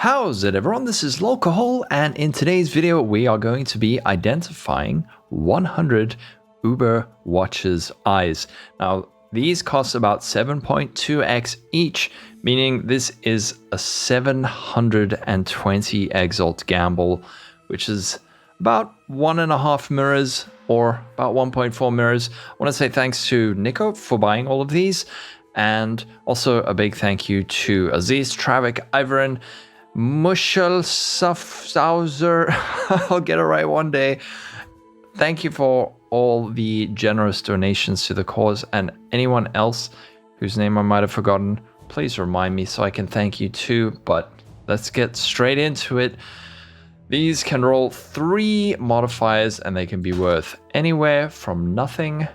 How's it everyone? This is Lolcohol, and in today's video we are going to be identifying 100 Uber Watch's eyes. Now these cost about 7.2x each, meaning this is a 720 exalt gamble, which is about 1.5 mirrors or about 1.4 mirrors. I want to say thanks to Nico for buying all of these, and also a big thank you to Aziz, Travik, Ivorin, Mushel Safzauser, I'll get it right one day. Thank you for all the generous donations to the cause, and anyone else whose name I might have forgotten, please remind me so I can thank you too. But let's get straight into it. These can roll 3 modifiers and they can be worth anywhere from nothing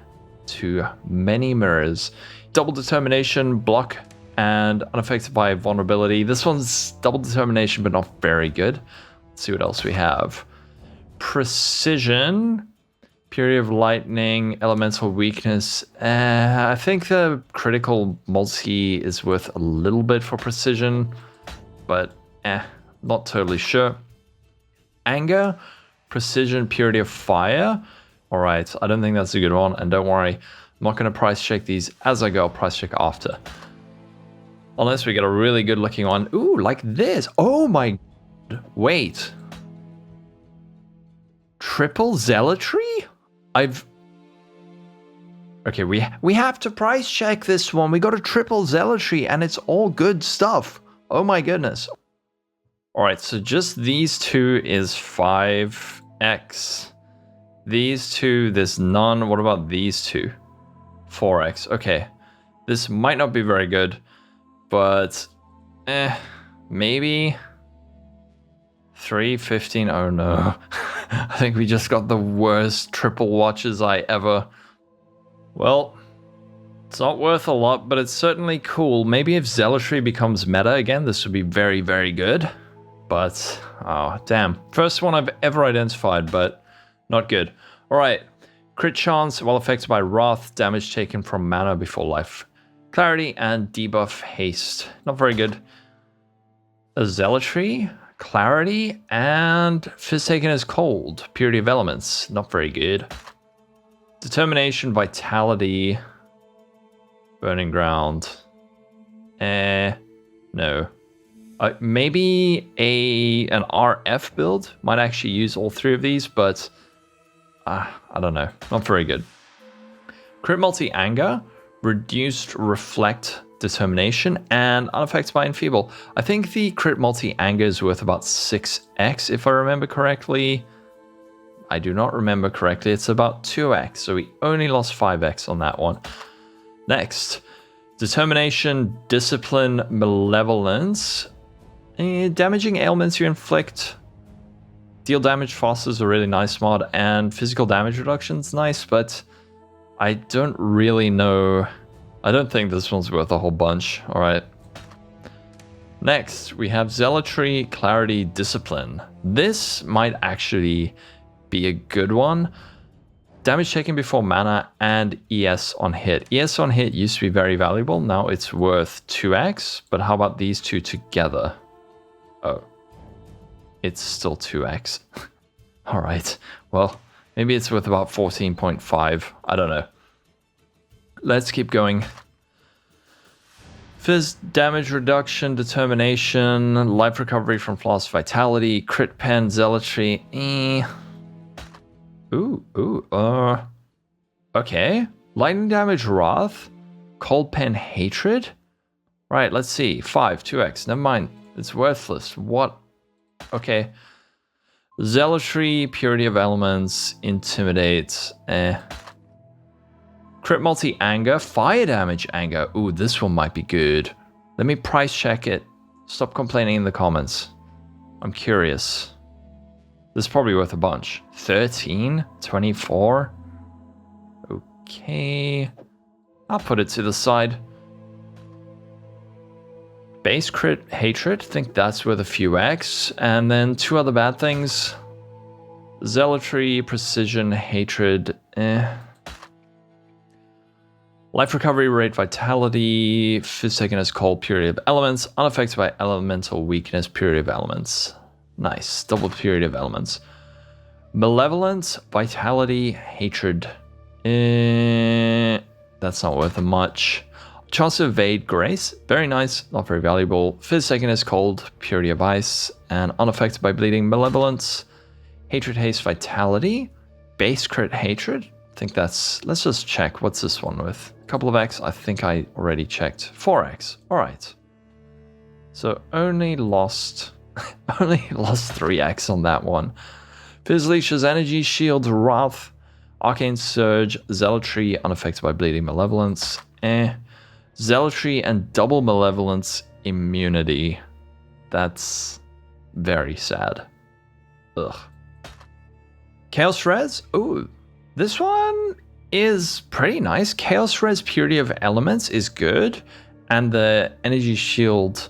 to many mirrors. Double determination, block, and unaffected by vulnerability. This one's double determination, but not very good. Let's see what else we have. Precision, purity of lightning, elemental weakness. I think the critical multi is worth a little bit for precision, but not totally sure. Anger, precision, purity of fire. All right, I don't think that's a good one. And don't worry, I'm not going to price check these as I go. I'll price check after. Unless we get a really good looking one. Ooh, like this. Oh my God. Wait. Triple zealotry? Okay, we have to price check this one. We got a triple zealotry and it's all good stuff. Oh my goodness. All right, so just these two is 5x. These two, there's none. What about these two? 4x. Okay. This might not be very good. But, maybe 315. Oh no. I think we just got the worst triple watches I ever. Well, it's not worth a lot, but it's certainly cool. Maybe if zealotry becomes meta again, this would be very, very good. But, oh, damn. First one I've ever identified, but not good. All right. Crit chance while affected by wrath, damage taken from mana before life. Clarity and debuff haste. Not very good. A zealotry, clarity, and fizz taken as cold. Purity of elements. Not very good. Determination, vitality, burning ground. No. Maybe an RF build might actually use all 3 of these, but I don't know. Not very good. Crit multi anger. Reduced reflect determination, and unaffected by enfeeble. I think the crit multi anger is worth about 6x if I remember correctly. I do not remember correctly. It's about 2x, so we only lost 5x on that one. Next, determination, discipline, malevolence. Damaging ailments you inflict. Deal damage faster is a really nice mod, and physical damage reduction is nice, but I don't really know. I don't think this one's worth a whole bunch. All right. Next, we have zealotry, clarity, discipline. This might actually be a good one. Damage taken before mana and ES on hit. ES on hit used to be very valuable. Now it's worth 2x. But how about these two together? Oh, it's still 2x. All right. Well, maybe it's worth about 14.5. I don't know. Let's keep going. Fizz damage reduction, determination, life recovery from flaws, vitality, crit pen, zealotry. Okay. Lightning damage, wrath, cold pen, hatred. Right, let's see. 5, 2x. Never mind. It's worthless. What? Okay. Zealotry, purity of elements, intimidate. Crit multi anger, fire damage anger. Ooh, this one might be good. Let me price check it. Stop complaining in the comments. I'm curious. This is probably worth a bunch. 13, 24. Okay. I'll put it to the side. Base crit hatred. Think that's worth a few X. And then 2 other bad things. Zealotry, precision, hatred. Life recovery rate, vitality, fizz taken as cold, purity of elements, unaffected by elemental weakness, purity of elements. Nice, double purity of elements. Malevolence, vitality, hatred. That's not worth much. Chance to evade, grace, very nice, not very valuable. Fizz taken as cold, purity of ice, and unaffected by bleeding, malevolence. Hatred, haste, vitality, base crit, hatred. I think that's, let's just check. What's this one with? A couple of X, I think I already checked. 4X, all right. So only lost 3X on that one. Fizz Leash's energy, shield, wrath, arcane surge, zealotry, unaffected by bleeding, malevolence. Zealotry and double malevolence immunity. That's very sad. Ugh. Chaos Res? Ooh, this one is pretty nice. Chaos Res purity of elements is good, and the energy shield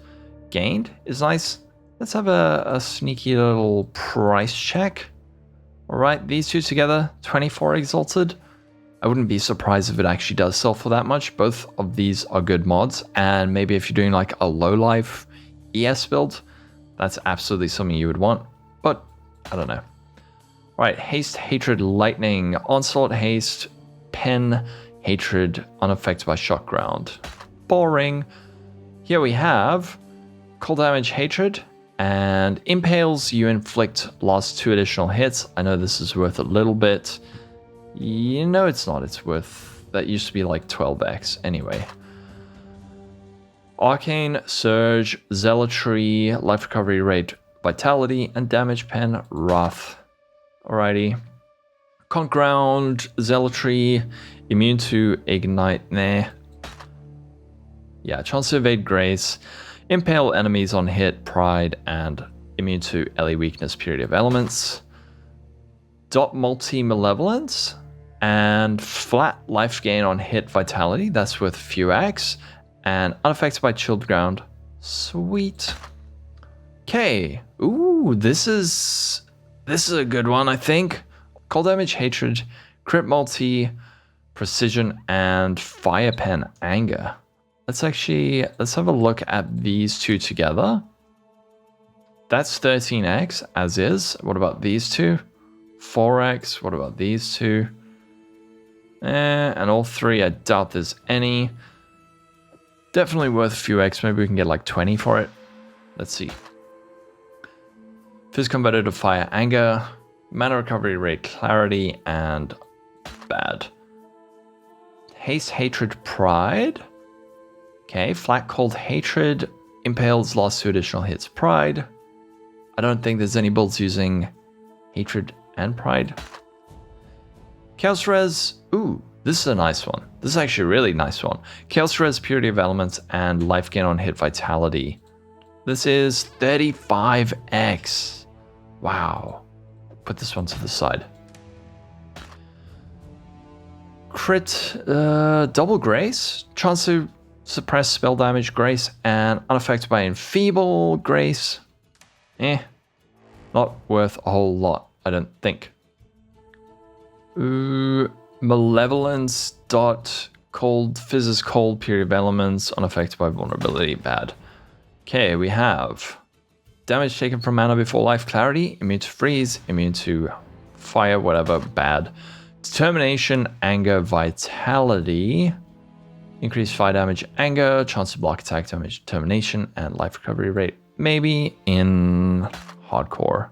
gained is nice. Let's have a sneaky little price check. All right, these two together, 24 exalted. I wouldn't be surprised if it actually does sell for that much. Both of these are good mods, and maybe if you're doing like a low life ES build, that's absolutely something you would want, but I don't know. All right, haste, hatred, lightning, onslaught, haste, pen, hatred, unaffected by shock ground. Boring. Here we have cold damage, hatred, and impales. You inflict last 2 additional hits. I know this is worth a little bit. You know it's not. It's worth, that used to be like 12x anyway. Arcane, surge, zealotry, life recovery rate, vitality, and damage pen, wrath. Alrighty. Conk ground, zealotry, immune to ignite, nah. Yeah, chance to evade grace, impale enemies on hit, pride, and immune to LE weakness, purity of elements. Dot multi malevolence and flat life gain on hit, vitality. That's worth a few X, and unaffected by chilled ground. Sweet. Okay. Ooh, this is a good one, I think. Cold damage, hatred, crit multi, precision, and fire pen, anger. Let's have a look at these two together. That's 13x as is. What about these two? 4x. What about these two? And all three, I doubt there's any. Definitely worth a few X. Maybe we can get like 20 for it. Let's see. Fizz converted to fire, anger, mana recovery rate, clarity, and bad. Haste, hatred, pride. Okay, flat cold hatred, impales, lost 2 additional hits, pride. I don't think there's any builds using hatred and pride. Chaos Res, ooh, this is a nice one. This is actually a really nice one. Chaos Res, purity of elements, and life gain on hit, vitality. This is 35x. Wow. Put this one to the side. Crit, double grace, chance to suppress spell damage, grace, and unaffected by enfeeble, grace. Not worth a whole lot, I don't think. Malevolence dot cold, fizzes cold, period of elements, unaffected by vulnerability, bad. Okay, we have damage taken from mana before life, clarity, immune to freeze, immune to fire, whatever, bad. Determination, anger, vitality, increased fire damage, anger, chance to block attack damage, determination, and life recovery rate, maybe in hardcore.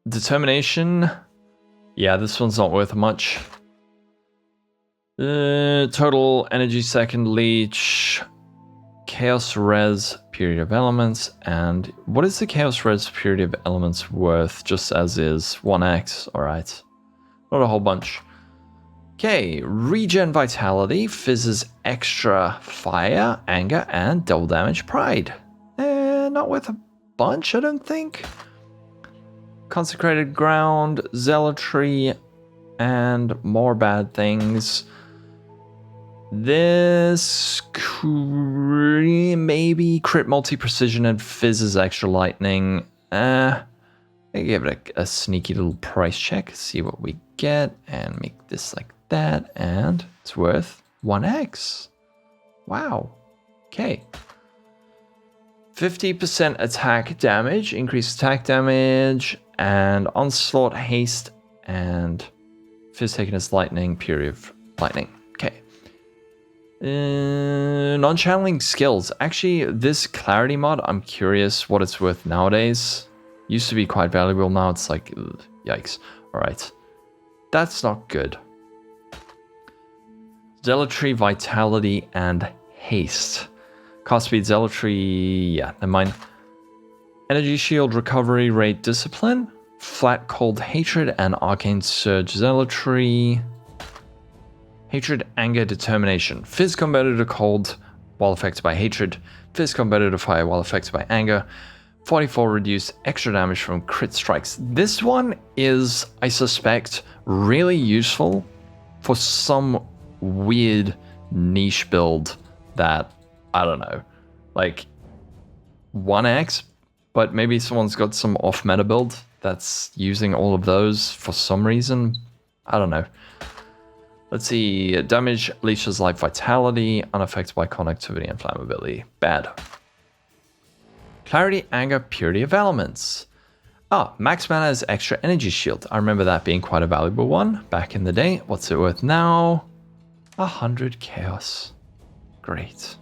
Determination, yeah, this one's not worth much. Total energy second leech, chaos res, period of elements, and what is the chaos res period of elements worth just as is? 1x, alright. Not a whole bunch. Okay, regen vitality, fizzes extra fire, anger, and double damage pride. Not worth a bunch, I don't think. Consecrated ground, zealotry, and more bad things. This maybe crit multi-precision and fizzes extra lightning. I give it a sneaky little price check, see what we get, and make this like that, and it's worth 1x. Wow. Okay. 50% attack damage, increased attack damage, and onslaught, haste, and fizz taken as lightning, period of lightning. Okay. Non-channeling skills. Actually, this clarity mod, I'm curious what it's worth nowadays. Used to be quite valuable, now it's like, ugh, yikes. Alright. That's not good. Zealotry, vitality, and haste. Cost speed, zealotry, yeah, never mind. Energy shield, recovery rate, discipline. Flat, cold, hatred, and arcane surge, zealotry. Hatred, anger, determination. Fizz converted to cold while affected by hatred. Fizz converted to fire while affected by anger. 44 reduced extra damage from crit strikes. This one is, I suspect, really useful for some weird niche build that, I don't know, like 1x, but maybe someone's got some off-meta build that's using all of those for some reason. I don't know. Let's see. Damage, leeches life, vitality, unaffected by conductivity and flammability. Bad. Clarity, anger, purity of elements. Ah, max mana is extra energy shield. I remember that being quite a valuable one back in the day. What's it worth now? 100 chaos. Great.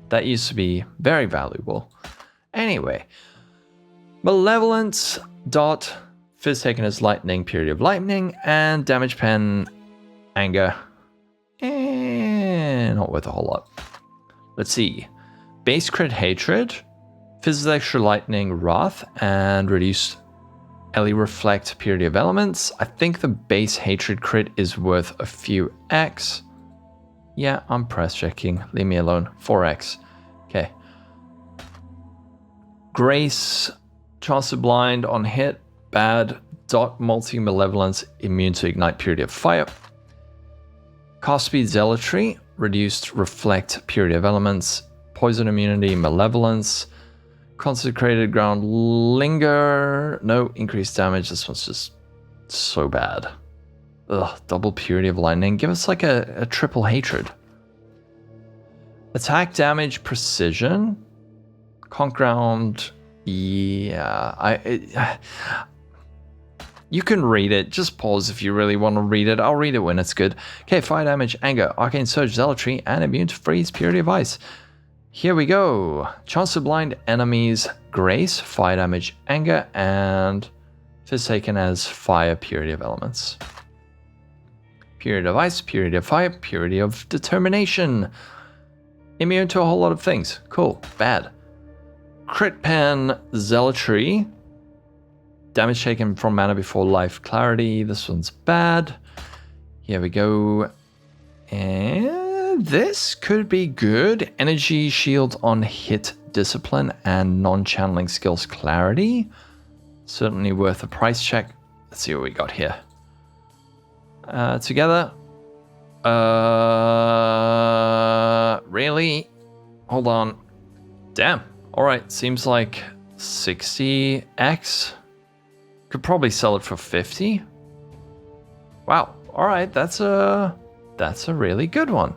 That used to be very valuable. Anyway. Malevolence, dot, fizz taken as lightning, period of lightning, and damage pen, anger. Not worth a whole lot. Let's see. Base crit hatred, fizz extra lightning, wrath, and reduced Ellie reflect, purity of elements. I think the base hatred crit is worth a few X. Yeah, I'm press checking. Leave me alone. 4x. Okay. Grace, chance to blind on hit, bad. Dot multi-malevolence, immune to ignite, purity of fire. Cost speed, zealotry, reduced reflect, purity of elements, poison immunity, malevolence, consecrated ground, linger, no, increased damage. This one's just so bad. Ugh, double purity of lightning. Give us like a triple hatred. Attack damage, precision, conk ground. Yeah, you can read it. Just pause if you really want to read it. I'll read it when it's good. Okay, fire damage, anger, arcane surge, zealotry, and immune to freeze, purity of ice. Here we go. Chance to blind enemies, grace, fire damage, anger, and fizz taken as fire, purity of elements. Purity of ice, purity of fire, purity of determination. Immune to a whole lot of things. Cool. Bad. Crit pen, zealotry. Damage taken from mana before life, clarity. This one's bad. Here we go. And this could be good. Energy shield on hit, discipline, and non-channeling skills, clarity. Certainly worth a price check. Let's see what we got here. Together. Really? Hold on. Damn. All right. Seems like 60x. Could probably sell it for 50. Wow. All right. That's a really good one.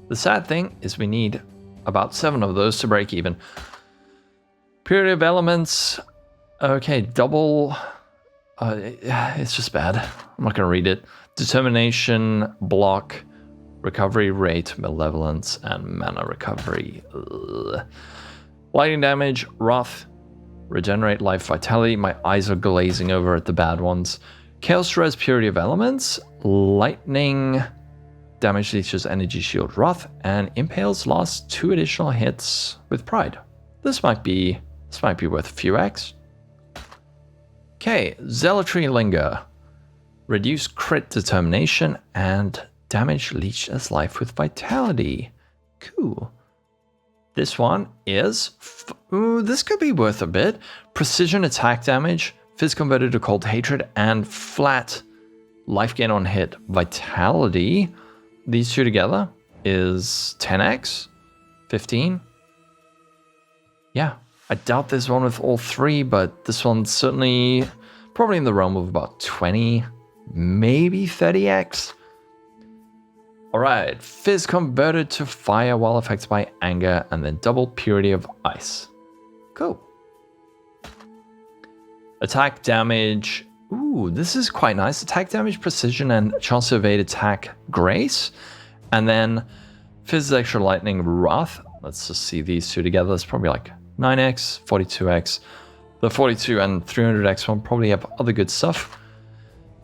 The sad thing is we need about 7 of those to break even. Purity of elements. Okay. Double. It's just bad. I'm not going to read it. Determination, block, recovery rate, malevolence, and mana recovery. Ugh. Lightning damage, wrath, regenerate life, vitality. My eyes are glazing over at the bad ones. Chaos res, purity of elements, lightning, damage leeches, energy shield, wrath, and impales last 2 additional hits with pride. This might be worth a few X. Okay, zealotry, linger. Reduce crit determination and damage leech as life with vitality. Cool. This one is... this could be worth a bit. Precision attack damage, fizz converted to cold hatred, and flat life gain on hit vitality. These two together is 10x? 15? Yeah. I doubt there's one with all 3, but this one's certainly probably in the realm of about 20, maybe 30x. Alright, Fizz converted to fire while affected by anger, and then double purity of ice. Cool. Attack damage. Ooh, this is quite nice. Attack damage, precision, and chance to evade attack, grace. And then Fizz's extra lightning, wrath. Let's just see these two together. It's probably like 9x, 42x. The 42 and 300x one probably have other good stuff.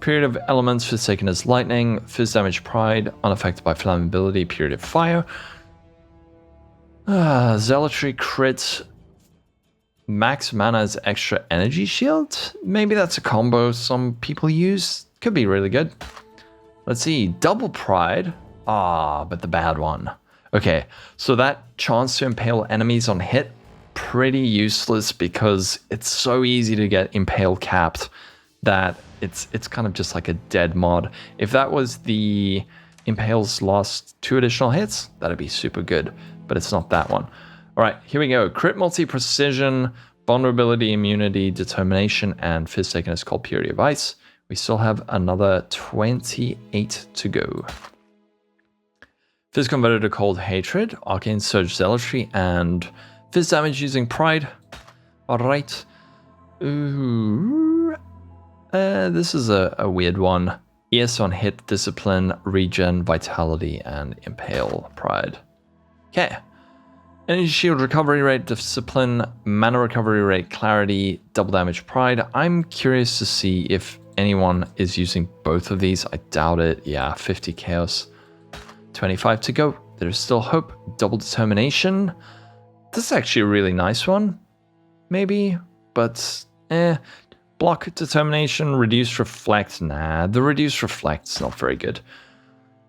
Period of elements, Fizz taken as lightning. Fizz damage, pride, unaffected by flammability, period of fire. Zealotry, crit. Max mana as extra energy shield. Maybe that's a combo some people use. Could be really good. Let's see. Double pride. But the bad one. Okay, so that chance to impale enemies on hit, pretty useless because it's so easy to get impale capped that it's kind of just like a dead mod. If that was the impales lost 2 additional hits, that'd be super good, but it's not that one. All right, here we go. Crit multi-precision, vulnerability, immunity, determination, and Fizz taken as cold purity of ice. We still have another 28 to go. Fizz converted to cold hatred, arcane surge zealotry, and Fizz damage using pride. All right. Ooh. This is a weird one. ES on hit, discipline, regen, vitality, and impale pride. Okay. Energy shield recovery rate, discipline, mana recovery rate, clarity, double damage, pride. I'm curious to see if anyone is using both of these. I doubt it. Yeah, 50 chaos. 25 to go. There's still hope. Double determination. This is actually a really nice one. Maybe, but Block determination, reduce reflect. Nah, the reduce reflect's not very good.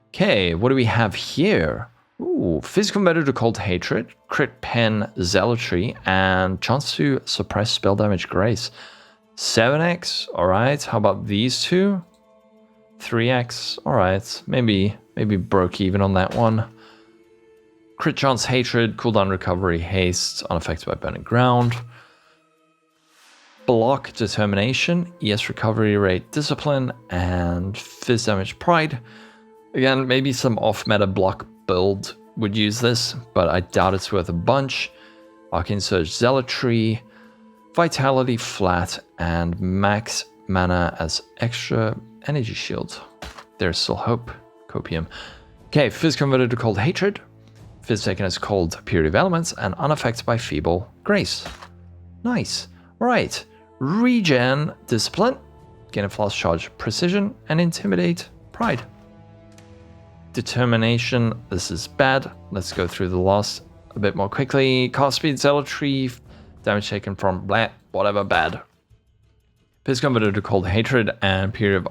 Okay, what do we have here? Ooh, Fizz converted to cold hatred, crit pen zealotry, and chance to suppress spell damage grace. 7x, alright. How about these two? 3x, alright. Maybe broke even on that one. Crit chance hatred, cooldown recovery, haste, unaffected by burning ground. Block determination, ES recovery rate, discipline, and Fizz damage pride. Again, maybe some off-meta block build would use this, but I doubt it's worth a bunch. Arcane Surge Zealotry, Vitality flat, and max mana as extra energy shield. There's still hope. Copium. Okay, Fizz converted to cold hatred. Fizz taken as cold purity of elements and unaffected by feeble grace. Nice. Alright. Regen, discipline, gain a fast charge, precision, and intimidate, pride. Determination, this is bad. Let's go through the last a bit more quickly. Cast speed, zealotry, damage taken from blah, whatever, bad. Fizz converted to cold hatred and period of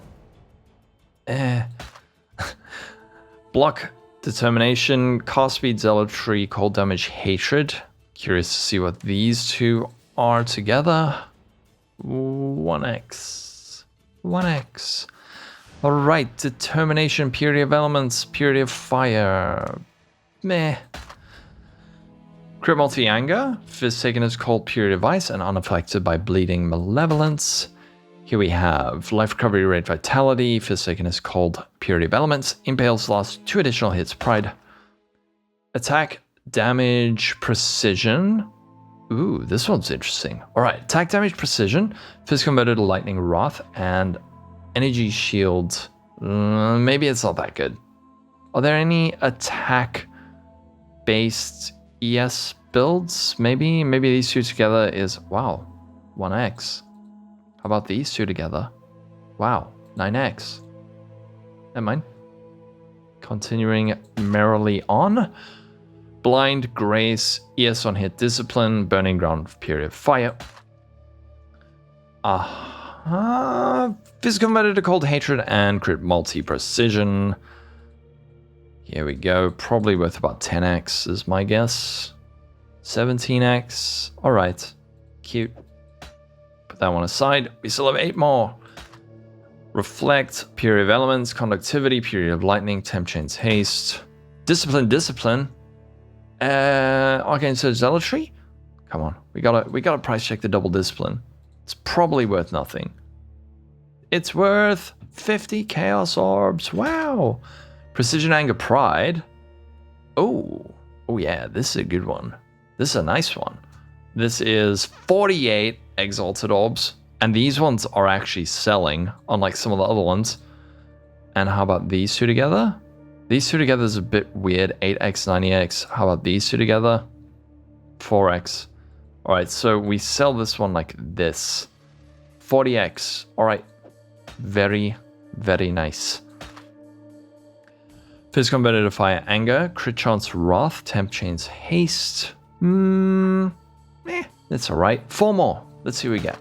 block determination, cast speed, zealotry, cold damage, hatred. Curious to see what these two are together. 1x. Alright, determination, purity of elements, purity of fire. Meh. Crit multi anger, Fizz taken as cold purity of ice and unaffected by bleeding malevolence. Here we have life recovery rate, vitality, Fizz taken as cold purity of elements, impales lost 2 additional hits, pride. Attack, damage, precision. Ooh, this one's interesting. Alright, attack damage, precision, Fizz converted to lightning, wrath, and energy shield. Maybe it's not that good. Are there any attack based ES builds? Maybe these two together is, wow, 1x. How about these two together? Wow, 9x. Never mind. Continuing merrily on. Blind, Grace, ES on hit, Discipline, Burning Ground, Period of Fire. Fizz converted to Cold Hatred and Crit Multi-Precision. Here we go. Probably worth about 10x is my guess. 17x. Alright. Cute. Put that one aside. We still have 8 more. Reflect, Period of Elements, Conductivity, Period of Lightning, Temp Chains Haste. Discipline. Arcane Surge Zealotry? Come on. We gotta price check the double discipline. It's probably worth nothing. It's worth 50 Chaos Orbs. Wow. Precision, Anger, Pride. Oh yeah, this is a good one. This is a nice one. This is 48 Exalted Orbs, and these ones are actually selling, unlike some of the other ones. And how about these two together? These two together is a bit weird. 8x, 90x. How about these two together? 4x. All right, so we sell this one like this. 40x. All right. Very, very nice. Fizz Converter to Fire, Anger. Crit Chance, Wrath. Temp Chains, Haste. That's all right. 4 more. Let's see what we get.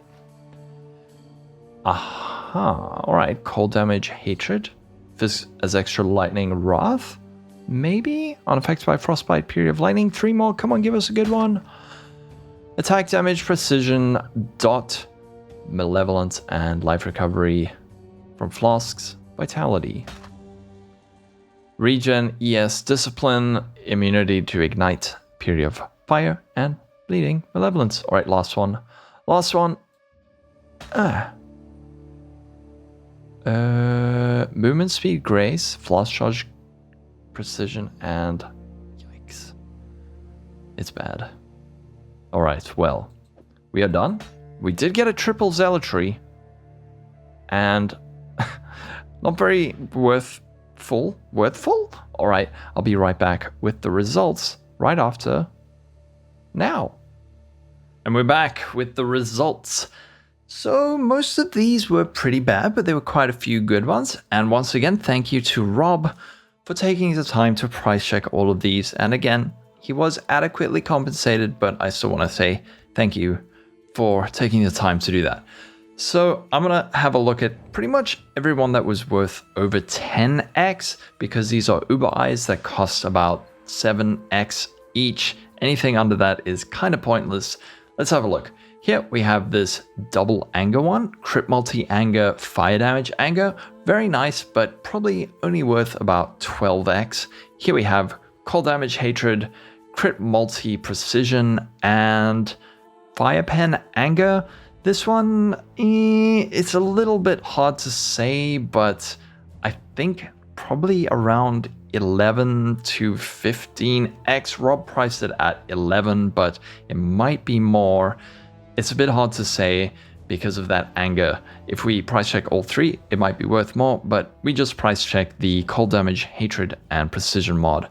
Aha. All right. Cold Damage, Hatred. Fizz as extra Lightning, Wrath. Maybe. Unaffected by Frostbite, Period of Lightning. 3 more. Come on, give us a good one. Attack Damage, Precision, Dot, Malevolence, and Life Recovery from Flasks, Vitality. Regen, ES, Discipline, Immunity to Ignite, Period of Fire, and Bleeding, Malevolence. All right, last one. Last one. Movement Speed, Grace, Flask Charge, Precision, and yikes. It's bad. All right, well, we are done. We did get a triple Zealotry, and not very worthful. All right, I'll be right back with the results right after now. And we're back with the results. So most of these were pretty bad, but there were quite a few good ones. And once again, thank you to Rob for taking the time to price check all of these. And again, he was adequately compensated, but I still want to say thank you for taking the time to do that. So I'm going to have a look at pretty much everyone that was worth over 10x, because these are Uber Eyes that cost about 7x each. Anything under that is kind of pointless. Let's have a look. Here we have this double Anger one, Crit Multi Anger, Fire Damage Anger. Very nice, but probably only worth about 12x. Here we have Cold Damage Hatred, Crit Multi Precision, and Fire Pen Anger. This one, it's a little bit hard to say, but I think probably around 11 to 15x. Rob priced it at 11, but it might be more. It's a bit hard to say because of that Anger. If we price check all three, it might be worth more, but we just price check the Cold Damage, Hatred, and Precision mod.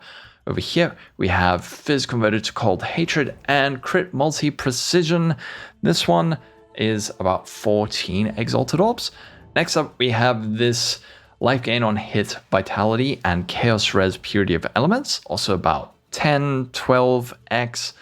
Over here, we have Fizz converted to Cold Hatred and Crit Multi Precision. This one is about 14 Exalted Orbs. Next up, we have this Life Gain on Hit, Vitality, and Chaos Res Purity of Elements, also about 10, 12x.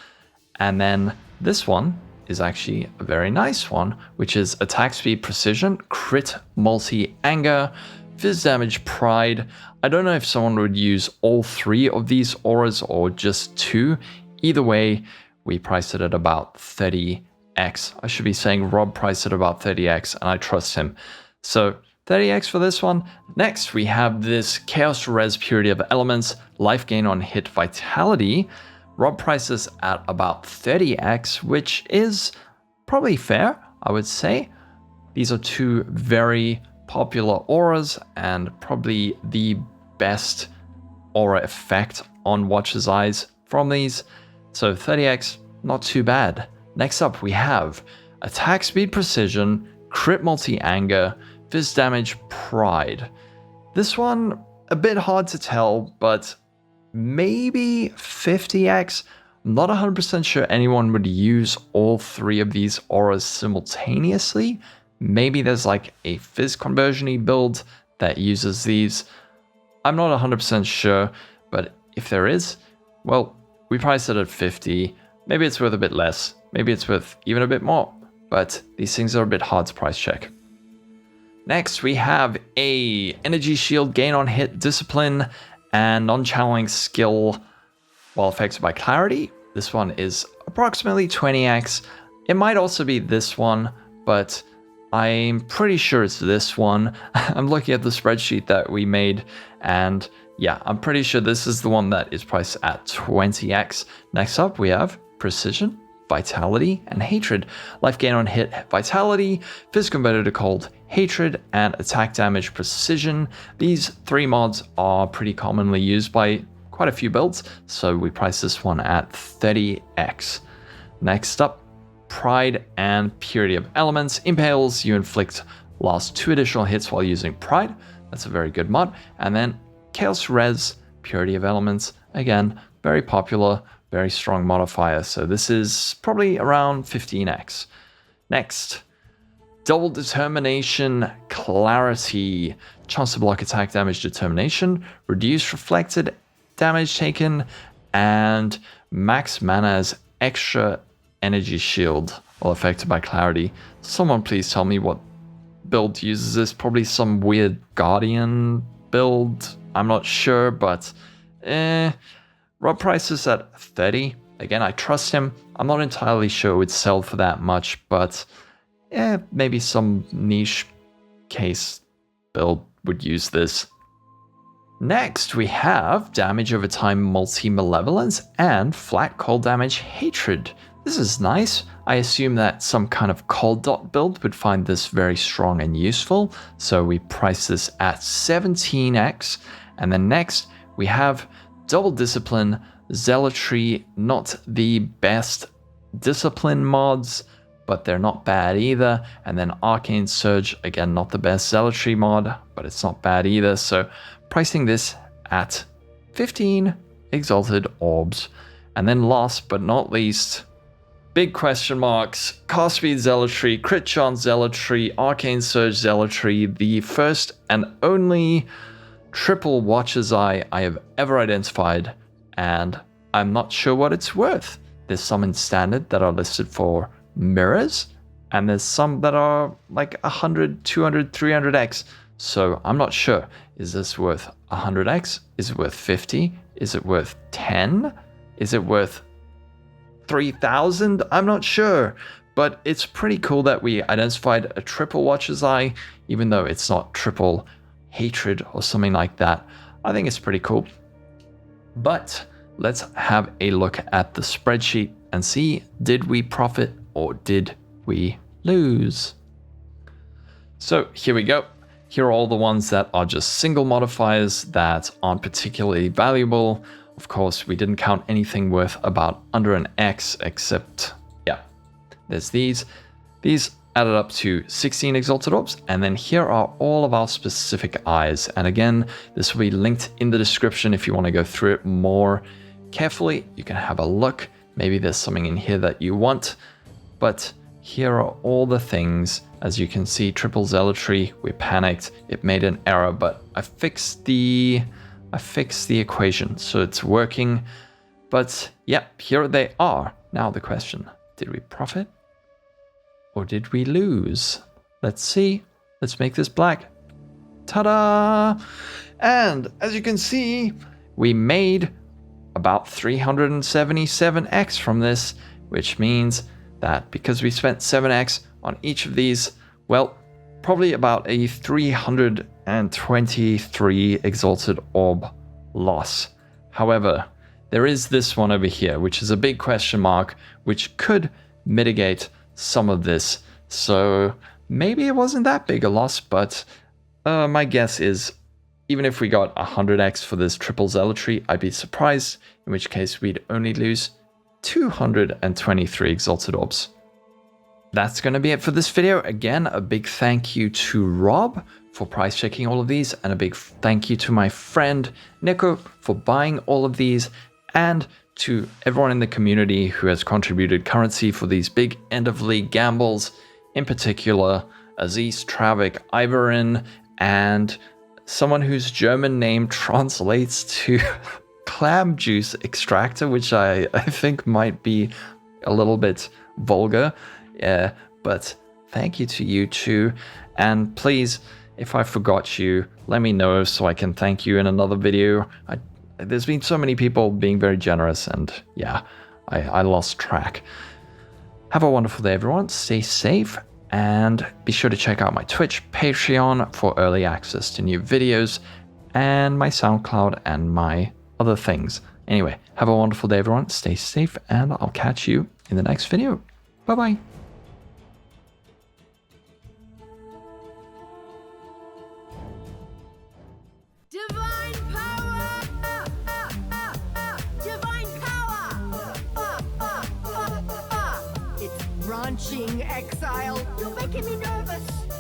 And then this one is actually a very nice one, which is Attack Speed, Precision, Crit Multi Anger, Fizz Damage, Pride. I don't know if someone would use all 3 of these auras or just 2. Either way, we priced it at about 30x. I should be saying Rob priced it about 30x, and I trust him. So 30x for this one. Next, we have this Chaos Res Purity of Elements, Life Gain on Hit, Vitality. Rob prices at about 30x, which is probably fair, I would say. These are 2 very popular auras and probably the best aura effect on Watcher's Eyes from these. So 30x, not too bad. Next up, we have Attack Speed, Precision, Crit Multi Anger, Fizz Damage, Pride. This one, a bit hard to tell, but maybe 50x. I'm not 100% sure anyone would use all 3 of these auras simultaneously. Maybe there's like a Fizz conversion-y build that uses these. I'm not 100% sure, but if there is, well, we priced it at 50. Maybe it's worth a bit less. Maybe it's worth even a bit more. But these things are a bit hard to price check. Next, we have a Energy Shield, Gain on Hit, Discipline, and non-channeling skill while affected by Clarity. This one is approximately 20x. It might also be this one, but I'm pretty sure it's this one. I'm looking at the spreadsheet that we made, and yeah, I'm pretty sure this is the one that is priced at 20x. Next up, we have Precision, Vitality, and Hatred. Life gain on hit, Vitality, Phys converted to Cold, Hatred, and Attack Damage Precision. These 3 mods are pretty commonly used by quite a few builds, so we price this one at 30x. Next up, Pride and Purity of Elements. Impales, you inflict last 2 additional hits while using Pride. That's a very good mod. And then Chaos Res, Purity of Elements. Again, very popular, very strong modifier. So this is probably around 15x. Next, Double Determination Clarity. Chance to block attack damage determination. Reduce reflected damage taken. And max mana as extra energy shield while affected by clarity. Someone please tell me what build uses this. Probably some weird Guardian build. I'm not sure, but Rob prices at 30. Again, I trust him. I'm not entirely sure it would sell for that much, but maybe some niche case build would use this. Next, we have Damage Over Time Multi-Malevolence and Flat Cold Damage Hatred. This is nice. I assume that some kind of cold dot build would find this very strong and useful, so we price this at 17x. And then next, we have Double Discipline, Zealotry, not the best discipline mods, but they're not bad either. And then Arcane Surge, again, not the best Zealotry mod, but it's not bad either. So pricing this at 15 Exalted Orbs. And then last but not least, big question marks, Cast Speed Zealotry, Crit Chance Zealotry, Arcane Surge Zealotry, the first and only triple Watcher's Eye I have ever identified, and I'm not sure what it's worth. There's some in standard that are listed for mirrors, and there's some that are like 100, 200, 300x. So I'm not sure. Is this worth 100x? Is it worth 50? Is it worth 10? Is it worth 3,000? I'm not sure. But it's pretty cool that we identified a triple Watcher's Eye, even though it's not triple Hatred or something like that. I think it's pretty cool. But let's have a look at the spreadsheet and see, did we profit or did we lose? So here we go. Here are all the ones that are just single modifiers that aren't particularly valuable. Of course, we didn't count anything worth about under an X, except, yeah, there's these. These added up to 16 Exalted Orbs, and then here are all of our specific eyes. And again, this will be linked in the description if you want to go through it more carefully. You can have a look. Maybe there's something in here that you want, but here are all the things. As you can see, triple Zealotry, we panicked, it made an error, but I fixed the equation, so it's working. But yeah, here they are. Now the question, did we profit or did we lose? Let's see. Let's make this black. Ta-da! And as you can see, we made about 377x from this, which means that because we spent 7x on each of these, well, probably about a 323 Exalted Orb loss. However, there is this one over here, which is a big question mark, which could mitigate some of this. So maybe it wasn't that big a loss, but my guess is even if we got 100x for this triple Zealotry, I'd be surprised, in which case we'd only lose 223 Exalted Orbs. That's going to be it for this video. Again, a big thank you to Rob for price checking all of these, and a big thank you to my friend Nico for buying all of these, and to everyone in the community who has contributed currency for these big end of league gambles, in particular Aziz, Travik, Ivarin, and someone whose German name translates to clam juice extractor, which I think might be a little bit vulgar. Yeah, but thank you to you too. And please, if I forgot you, let me know so I can thank you in another video. There's been so many people being very generous, and yeah, I lost track. Have a wonderful day, everyone. Stay safe, and be sure to check out my Twitch, Patreon for early access to new videos, and my SoundCloud and my other things. Anyway, have a wonderful day, everyone. Stay safe, and I'll catch you in the next video. Bye-bye. Divine power! Divine power! It's ranching, Exile. You're making me nervous.